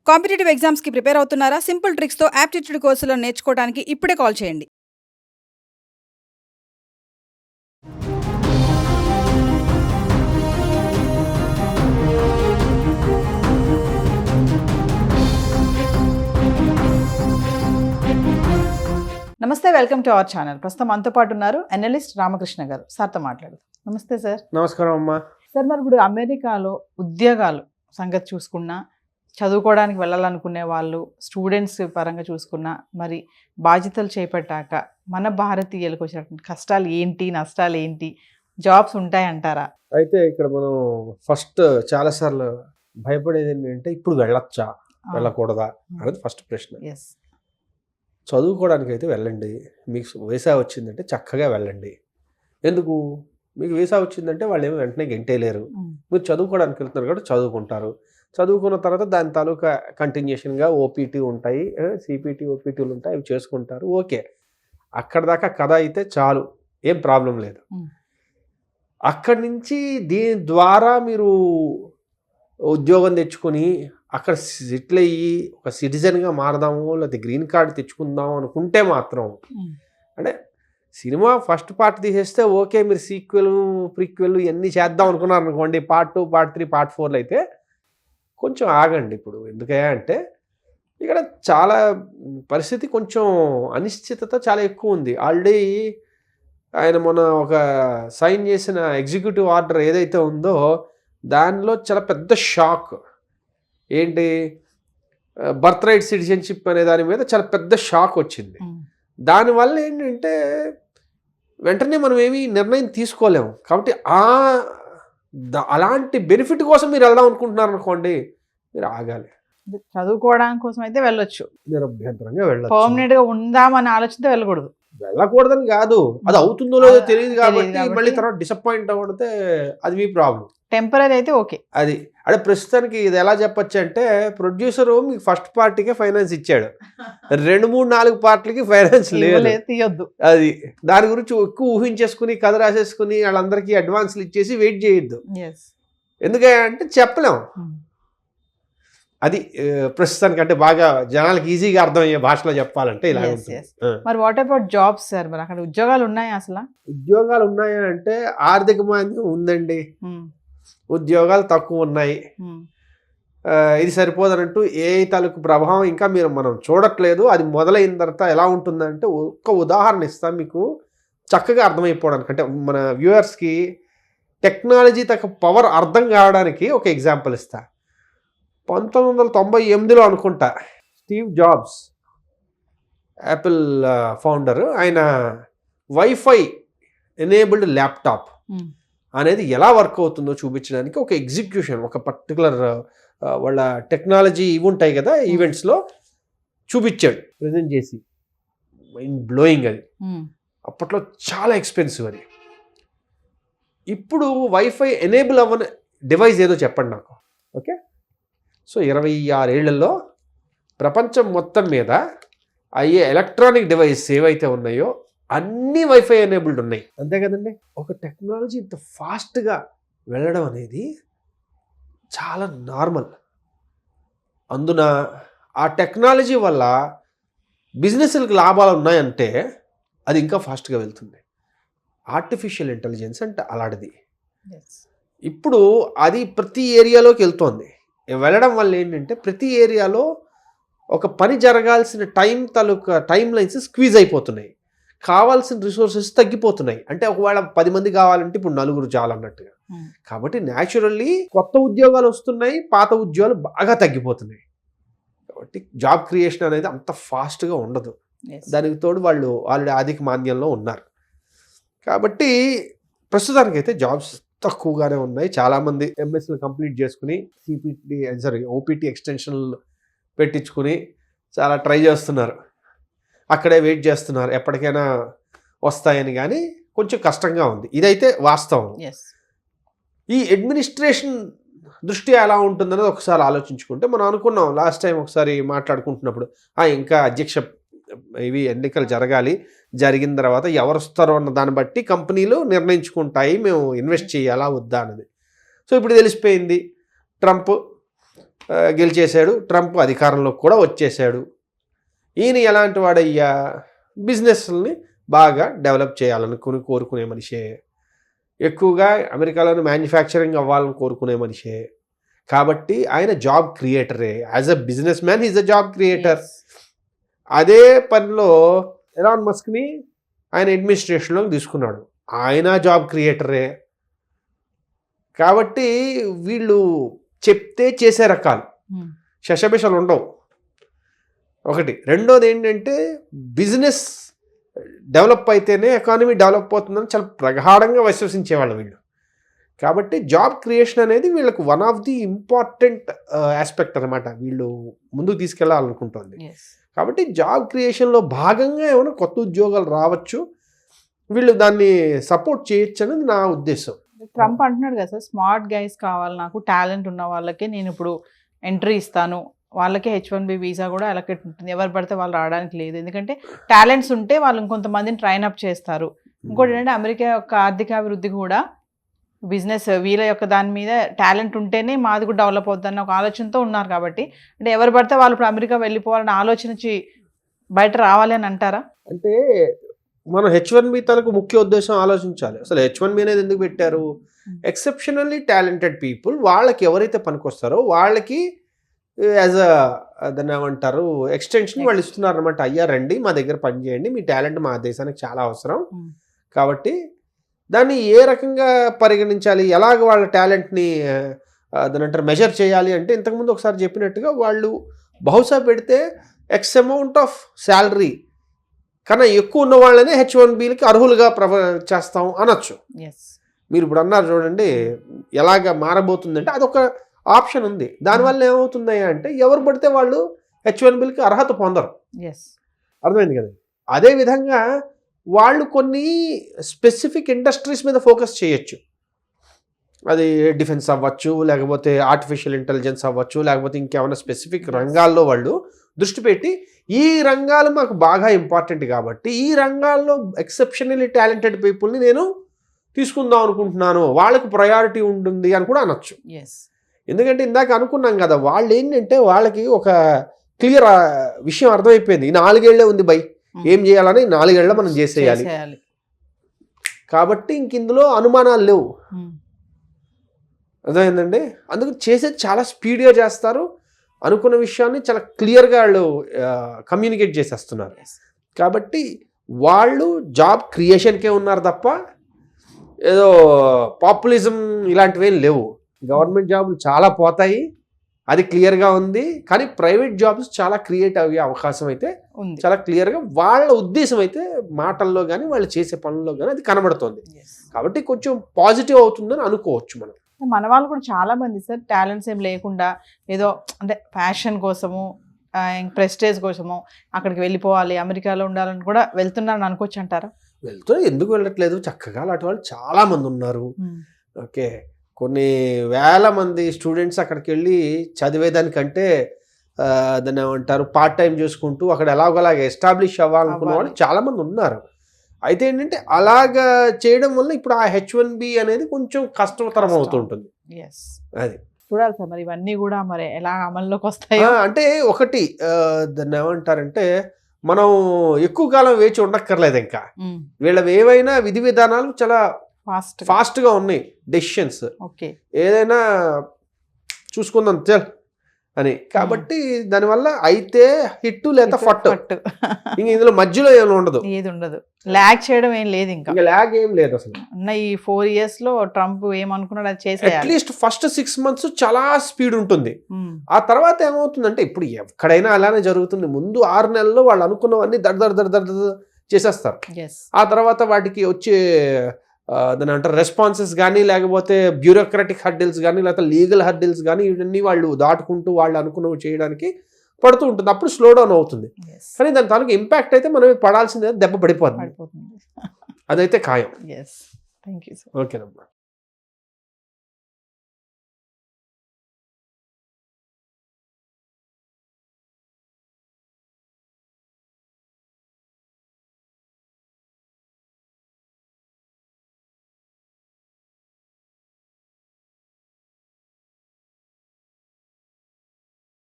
Competitive ఎగ్జామ్స్కి prepare అవుతున్నారా? Simple ట్రిక్స్తో aptitude కోర్సులో నేర్చుకోవడానికి ఇప్పుడే కాల్ చేయండి. నమస్తే, వెల్కమ్ టు అవర్ ఛానల్. ప్రస్తుతం మనతో పాటు ఉన్నారు అనలిస్ట్ రామకృష్ణ గారు. సార్తో మాట్లాడదాం. నమస్తే సార్. నమస్కారం అమ్మా. సార్, మరి ఇప్పుడు అమెరికాలో ఉద్యోగాలు సంగతి చూసుకున్నా, చదువుకోవడానికి వెళ్ళాలనుకునే వాళ్ళు, స్టూడెంట్స్ పరంగా చూసుకున్నా, మరి బాధ్యతలు చేపట్టాక మన భారతీయులకు వచ్చినటువంటి కష్టాలు ఏంటి, నష్టాలు ఏంటి, జాబ్స్ ఉంటాయంటారా? అయితే ఇక్కడ మనం ఫస్ట్ చాలాసార్లు భయపడేది ఏంటంటే ఇప్పుడు వెళ్ళొచ్చా వెళ్ళకూడదా అనేది ఫస్ట్ ప్రశ్న. ఎస్. చదువుకోవడానికి అయితే వెళ్ళండి. మీకు వీసా వచ్చిందంటే చక్కగా వెళ్ళండి. ఎందుకు? మీకు వీసా వచ్చిందంటే వాళ్ళు ఏమో వెంటనే గెంటేయలేరు. మీరు చదువుకోవడానికి వెళ్తున్నారు కాబట్టి చదువుకుంటారు. చదువుకున్న తర్వాత దాని తాలూకా కంటిన్యూషన్గా ఓపీటీ ఉంటాయి, సిపిటీ ఓపీటీలు ఉంటాయి, అవి చేసుకుంటారు. ఓకే, అక్కడ దాకా కథ అయితే చాలు, ఏం ప్రాబ్లం లేదు. అక్కడి నుంచి దీని ద్వారా మీరు ఉద్యోగం తెచ్చుకొని అక్కడ సెటిల్ అయ్యి ఒక సిటిజన్గా మారదాము, లేకపోతే గ్రీన్ కార్డు తెచ్చుకుందాము అనుకుంటే మాత్రం, అంటే సినిమా ఫస్ట్ పార్ట్ తీసేస్తే ఓకే, మీరు సీక్వెల్ ప్రీక్వెల్ ఇవన్నీ చేద్దాం అనుకున్నారు అనుకోండి, పార్ట్ 2, పార్ట్ 3, పార్ట్ 4 అయితే కొంచెం ఆగండి. ఇప్పుడు ఎందుకయ్యా అంటే ఇక్కడ చాలా పరిస్థితి కొంచెం అనిశ్చితత చాలా ఎక్కువ ఉంది. ఆల్రెడీ ఆయన మొన్న ఒక సైన్ చేసిన ఎగ్జిక్యూటివ్ ఆర్డర్ ఏదైతే ఉందో దానిలో చాలా పెద్ద షాక్. ఏంటి? బర్త్ రైట్ సిటిజన్షిప్ అనే దాని మీద చాలా పెద్ద షాక్ వచ్చింది. దానివల్ల ఏంటంటే వెంటనే మనం ఏమీ నిర్ణయం తీసుకోలేము. కాబట్టి అలాంటి బెనిఫిట్ కోసం మీరు వెళ్దాం అనుకుంటున్నారు అనుకోండి, మీరు ఆగాలి. చదువుకోవడానికి కోసం అయితే వెళ్ళొచ్చు, నిరభ్యంతరంగా వెళ్ళొచ్చు. పర్మనెంట్ గా ఉందామని ఆలోచనతో వెళ్ళకూడదు. వెళ్ళకూడదని కాదు, అది అవుతుందో లేదో తెలియదు కాబట్టి మళ్ళీ తర్వాత డిసప్పాయింట్ అవ్వడితే అది మీ ప్రాబ్లం. టెంపరీ అయితే ఓకే. అది అంటే ప్రస్తుతానికి ఇది ఎలా చెప్పచ్చు అంటే, ప్రొడ్యూసరు మీకు ఫస్ట్ పార్టీకే ఫైనాన్స్ ఇచ్చాడు, 2, 3, 4 పార్టీలకి ఫైనాన్స్ లేదు, తీయొద్దు. అది దాని గురించి ఎక్కువ ఊహించేసుకుని కథ రాసేసుకుని వాళ్ళందరికీ అడ్వాన్స్లు ఇచ్చేసి వెయిట్ చేయొద్దు. ఎందుకంటే చెప్పలేం. అది ప్రస్తుతానికి అంటే బాగా జనాలకి ఈజీగా అర్థమయ్యే భాషలో చెప్పాలంటే ఇలా ఉంటుంది. మరి వాట్ అబౌట్ జాబ్స్ సార్? మరి అక్కడ ఉద్యోగాలు ఉన్నాయా? అసలు ఉద్యోగాలు ఉన్నాయా అంటే ఆర్థిక మాంద్యం ఉందండి, ఉద్యోగాలు తక్కువ ఉన్నాయి. ఇది సరిపోదనంటూ ఏ తాలూకు ప్రభావం ఇంకా మనం చూడట్లేదు. అది మొదలైన తర్వాత ఎలా ఉంటుందంటే, ఒక్క ఉదాహరణ ఇస్తాం మీకు చక్కగా అర్థమైపోవడానికి, అంటే మన వ్యూవర్స్కి టెక్నాలజీ తగ్గ పవర్ అర్థం కావడానికి ఒక ఎగ్జాంపుల్ ఇస్తా. 1998లో అనుకుంటా స్టీవ్ జాబ్స్, యాపిల్ ఫౌండర్, ఆయన వైఫై ఎనేబుల్డ్ ల్యాప్టాప్ అనేది ఎలా వర్క్ అవుతుందో చూపించడానికి ఒక ఎగ్జిక్యూషన్, ఒక పర్టికులర్ వాళ్ళ టెక్నాలజీ ఇవి ఉంటాయి కదా ఈవెంట్స్లో చూపించాడు, ప్రజెంట్ చేసి. మైండ్ బ్లోయింగ్ అది. అప్పట్లో చాలా ఎక్స్పెన్సివ్ అది. ఇప్పుడు వైఫై ఎనేబుల్ అవ్వని డివైస్ ఏదో చెప్పండి నాకు. ఓకే, సో 26 ఏళ్లలో ప్రపంచం మొత్తం మీద అయ్యే ఎలక్ట్రానిక్ డివైస్ ఏవైతే ఉన్నాయో అన్నీ వైఫై ఎనేబుల్డ్ ఉన్నాయి. అంతే కదండి. ఒక టెక్నాలజీ ఇంత ఫాస్ట్గా వెళ్ళడం అనేది చాలా నార్మల్. అందున ఆ టెక్నాలజీ వల్ల బిజినెస్లకు లాభాలు ఉన్నాయంటే అది ఇంకా ఫాస్ట్గా వెళ్తుంది. ఆర్టిఫిషియల్ ఇంటెలిజెన్స్ అంటే అలాంటిది. ఇప్పుడు అది ప్రతి ఏరియాలోకి వెళ్తోంది. వెళ్ళడం వల్ల ఏంటంటే ప్రతి ఏరియాలో ఒక పని జరగాల్సిన టైం లైన్స్ స్క్వీజ్ అయిపోతున్నాయి, కావాల్సిన రిసోర్సెస్ తగ్గిపోతున్నాయి. అంటే ఒకవేళ 10 మంది కావాలంటే ఇప్పుడు 4 చాలన్నట్టుగా. కాబట్టి న్యాచురల్లీ కొత్త ఉద్యోగాలు వస్తున్నాయి, పాత ఉద్యోగాలు బాగా తగ్గిపోతున్నాయి. కాబట్టి జాబ్ క్రియేషన్ అనేది అంత ఫాస్ట్గా ఉండదు. దానికి తోడు వాళ్ళు ఆల్రెడీ ఆర్థిక మాంద్యంలో ఉన్నారు. కాబట్టి ప్రస్తుతానికైతే జాబ్స్ తక్కువగానే ఉన్నాయి. చాలామంది ఎంఎస్లు కంప్లీట్ చేసుకుని ఓపీటీ ఎక్స్టెన్షన్లు పెట్టించుకుని చాలా ట్రై చేస్తున్నారు, అక్కడే వెయిట్ చేస్తున్నారు ఎప్పటికైనా వస్తాయని. కానీ కొంచెం కష్టంగా ఉంది, ఇదైతే వాస్తవం. ఈ అడ్మినిస్ట్రేషన్ దృష్టి ఎలా ఉంటుందనేది ఒకసారి ఆలోచించుకుంటే, మనం అనుకున్నాం లాస్ట్ టైం ఒకసారి మాట్లాడుకుంటున్నప్పుడు, ఇంకా అధ్యక్ష ఇవి ఎన్నికలు జరగాలి, జరిగిన తర్వాత ఎవరు వస్తారో అన్న దాన్ని బట్టి కంపెనీలు నిర్ణయించుకుంటాయి మేము ఇన్వెస్ట్ చేయాలా వద్దా అన్నది. సో ఇప్పుడు తెలిసిపోయింది, ట్రంప్ గెలిచేశాడు, ట్రంప్ అధికారంలోకి కూడా వచ్చేసాడు. ఈయన ఎలాంటి వాడయ్యా, బిజినెస్ని బాగా డెవలప్ చేయాలని కోరుకునే మనిషే, ఎక్కువగా అమెరికాలోని మ్యానుఫ్యాక్చరింగ్ అవ్వాలని కోరుకునే మనిషే. కాబట్టి ఆయన జాబ్ క్రియేటరే. As a businessman is a job creator. అదే పనిలో ఎలాన్ మస్క్ని ఆయన అడ్మినిస్ట్రేషన్లోకి తీసుకున్నాడు, ఆయన జాబ్ క్రియేటరే. కాబట్టి వీళ్ళు చెప్తే చేసే రకాలు, శశబిషలు ఉండవు. ఒకటి. రెండోది ఏంటంటే బిజినెస్ డెవలప్ అయితేనే ఎకానమీ డెవలప్ అవుతుందని చాలా ప్రగాఢంగా విశ్వసించేవాళ్ళు వీళ్ళు. కాబట్టి జాబ్ క్రియేషన్ అనేది వీళ్ళకు one of the important aspect అనమాట, వీళ్ళు ముందుకు తీసుకెళ్లాలనుకుంటుంది. కాబట్టి జాబ్ క్రియేషన్లో భాగంగా ఏమైనా కొత్త ఉద్యోగాలు రావచ్చు, వీళ్ళు దాన్ని సపోర్ట్ చేయొచ్చు అనేది నా ఉద్దేశం. ట్రంప్ అంటున్నాడు కదా సార్, స్మార్ట్ గైస్ కావాలి నాకు, టాలెంట్ ఉన్న వాళ్ళకే నేను ఇప్పుడు ఎంట్రీ ఇస్తాను, వాళ్ళకే H1B వీసా కూడా అలొకేట్ ఉంటుంది, ఎవరు పడితే వాళ్ళు రావడానికి లేదు, ఎందుకంటే టాలెంట్స్ ఉంటే వాళ్ళు ఇంకొంతమందిని ట్రైన్ అప్ చేస్తారు. ఇంకోటి ఏంటంటే అమెరికా యొక్క ఆర్థికాభివృద్ధి కూడా బిజినెస్ వీళ్ళ యొక్క దాని మీద టాలెంట్ ఉంటేనే మాది కూడా డెవలప్ అవుతుందన్న ఒక ఆలోచనతో ఉన్నారు. కాబట్టి అంటే ఎవరు పడితే వాళ్ళు ఇప్పుడు అమెరికా వెళ్ళిపోవాలన్న ఆలోచన నుంచి బయట రావాలి అని అంటారా? అంటే మనం H1B తనకు ముఖ్య ఉద్దేశం ఆలోచించాలి. అసలు H1B అనేది ఎందుకు పెట్టారు? ఎక్సెప్షనల్లీ టాలెంటెడ్ పీపుల్, వాళ్ళకి ఎవరైతే పనికొస్తారో వాళ్ళకి యాజ్ దాన్ని ఏమంటారు ఎక్స్టెన్షన్ వాళ్ళు ఇస్తున్నారు అనమాట. అయ్యా రండి మా దగ్గర పని చేయండి, మీ టాలెంట్ మా దేశానికి చాలా అవసరం. కాబట్టి దాన్ని ఏ రకంగా పరిగణించాలి, ఎలాగ వాళ్ళ టాలెంట్ని దాని అంటారు మెజర్ చేయాలి అంటే, ఇంతకుముందు ఒకసారి చెప్పినట్టుగా వాళ్ళు బహుశా పెడితే ఎక్స్ అమౌంట్ ఆఫ్ శాలరీ కన్నా ఎక్కువ ఉన్న వాళ్ళనే H1Bలకి అర్హులుగా చేస్తాం అనొచ్చు. మీరు ఇప్పుడు అన్నారు చూడండి, ఎలాగ మారబోతుందంటే అదొక ఆప్షన్ ఉంది. దానివల్ల ఏమవుతుంది అంటే ఎవరు పడితే వాళ్ళు H1Bలకి అర్హత పొందరు. అర్థమైంది కదా. అదేవిధంగా వాళ్ళు కొన్ని స్పెసిఫిక్ ఇండస్ట్రీస్ మీద ఫోకస్ చేయొచ్చు. అది డిఫెన్స్ అవ్వచ్చు, లేకపోతే ఆర్టిఫిషియల్ ఇంటెలిజెన్స్ అవ్వచ్చు, లేకపోతే ఇంకేమైనా స్పెసిఫిక్ రంగాల్లో వాళ్ళు దృష్టి పెట్టి ఈ రంగాలు మాకు బాగా ఇంపార్టెంట్ కాబట్టి ఈ రంగాల్లో ఎక్సెప్షనల్లీ టాలెంటెడ్ పీపుల్ని నేను తీసుకుందాం అనుకుంటున్నాను, వాళ్ళకి ప్రయారిటీ ఉంటుంది అని కూడా అనొచ్చు. ఎందుకంటే ఇందాక అనుకున్నాం కదా, వాళ్ళు ఏంటంటే వాళ్ళకి ఒక క్లియర్ విషయం అర్థమైపోయింది, ఈ 4 ఏళ్లే ఉంది బై, ఏం చేయాలని 4 ఏళ్ల మనం చేసేయాలి. కాబట్టి ఇంక ఇందులో అనుమానాలు లేవు. అర్థమైందండి. అందుకు చేసేది చాలా స్పీడ్గా చేస్తారు, అనుకున్న విషయాన్ని చాలా క్లియర్గా వాళ్ళు కమ్యూనికేట్ చేసేస్తున్నారు. కాబట్టి వాళ్ళు జాబ్ క్రియేషన్కే ఉన్నారు తప్ప ఏదో పాపులిజం ఇలాంటివి లేవు. గవర్నమెంట్ జాబులు చాలా పోతాయి, అది క్లియర్గా ఉంది. కానీ ప్రైవేట్ జాబ్స్ చాలా క్రియేట్ అయ్యే అవకాశం అయితే చాలా క్లియర్గా వాళ్ళ ఉద్దేశం అయితే మాటల్లో కానీ వాళ్ళు చేసే పనుల్లో కానీ అది కనబడుతుంది. కాబట్టి కొంచెం పాజిటివ్ అవుతుందని అనుకోవచ్చు మనం. మన వాళ్ళు కూడా చాలా మంది సార్ టాలెంట్స్ ఏం లేకుండా ఏదో అంటే ఫ్యాషన్ కోసము, ప్రెస్టేజ్ కోసము అక్కడికి వెళ్ళిపోవాలి, అమెరికాలో ఉండాలని కూడా వెళ్తున్నారని అనుకోవచ్చు అంటారా? వెళ్తున్నా, ఎందుకు వెళ్ళట్లేదు, చక్కగా అలాంటి వాళ్ళు చాలా మంది ఉన్నారు. ఓకే, కొన్ని వేల మంది స్టూడెంట్స్ అక్కడికి వెళ్ళి చదివేదానికంటే దాన్ని ఏమంటారు పార్ట్ టైం చేసుకుంటూ అక్కడ ఎలాగోలాగా ఎస్టాబ్లిష్ అవ్వాలనుకున్న వాళ్ళు చాలామంది ఉన్నారు. అయితే ఏంటంటే అలాగా చేయడం వల్ల ఇప్పుడు ఆ H1B అనేది కొంచెం కష్టతరం అవుతుంటుంది. అది చూడాలి సార్ మరి ఇవన్నీ కూడా మరి ఎలా అమల్లోకి వస్తాయి అంటే. ఒకటి దాన్ని ఏమంటారంటే మనం ఎక్కువ కాలం వేచి ఉండక్కర్లేదు. ఇంకా వీళ్ళవి ఏవైనా విధి విధానాలు చాలా ఫాస్ట్గా ఉన్నాయి, డెసిషన్స్ ఏదైనా చూసుకుందాం చల్ అని. కాబట్టి దానివల్ల అయితే హిట్ లేదా ఫట్, ఇంక ఇందులో మధ్యలో ఏమి ఉండదు, ఏది ఉండదు, ల్యాగ్ చేయడం ఏం లేదు, ఇంకా ల్యాగ్ ఏం లేదు అసలు. ఈ 4 years లో ట్రంప్ ఏమనుకున్నాడు అది చేసేయాలి. అట్లీస్ట్ ఫస్ట్ 6 months చాలా స్పీడ్ ఉంటుంది. ఆ తర్వాత ఏమవుతుందంటే ఇప్పుడు ఎక్కడైనా అలానే జరుగుతుంది. ముందు 6 నెలల్లో వాళ్ళు అనుకున్నవన్నీ దడ చేసేస్తారు. ఆ తర్వాత వాటికి వచ్చే దాని అంటారు రెస్పాన్సెస్ కానీ, లేకపోతే బ్యూరోక్రాటిక్ హర్డిల్స్ కానీ, లేకపోతే లీగల్ హర్డిల్స్ కానీ, ఇవన్నీ వాళ్ళు దాటుకుంటూ వాళ్ళు అనుకున్నవి చేయడానికి పడుతూ ఉంటుంది. అప్పుడు స్లో డౌన్ అవుతుంది. కానీ దాని తాలూకు ఇంపాక్ట్ అయితే మనం పడాల్సిందే, దెబ్బ పడిపోతుంది, అదైతే ఖాయం. ఓకేనమ్మా.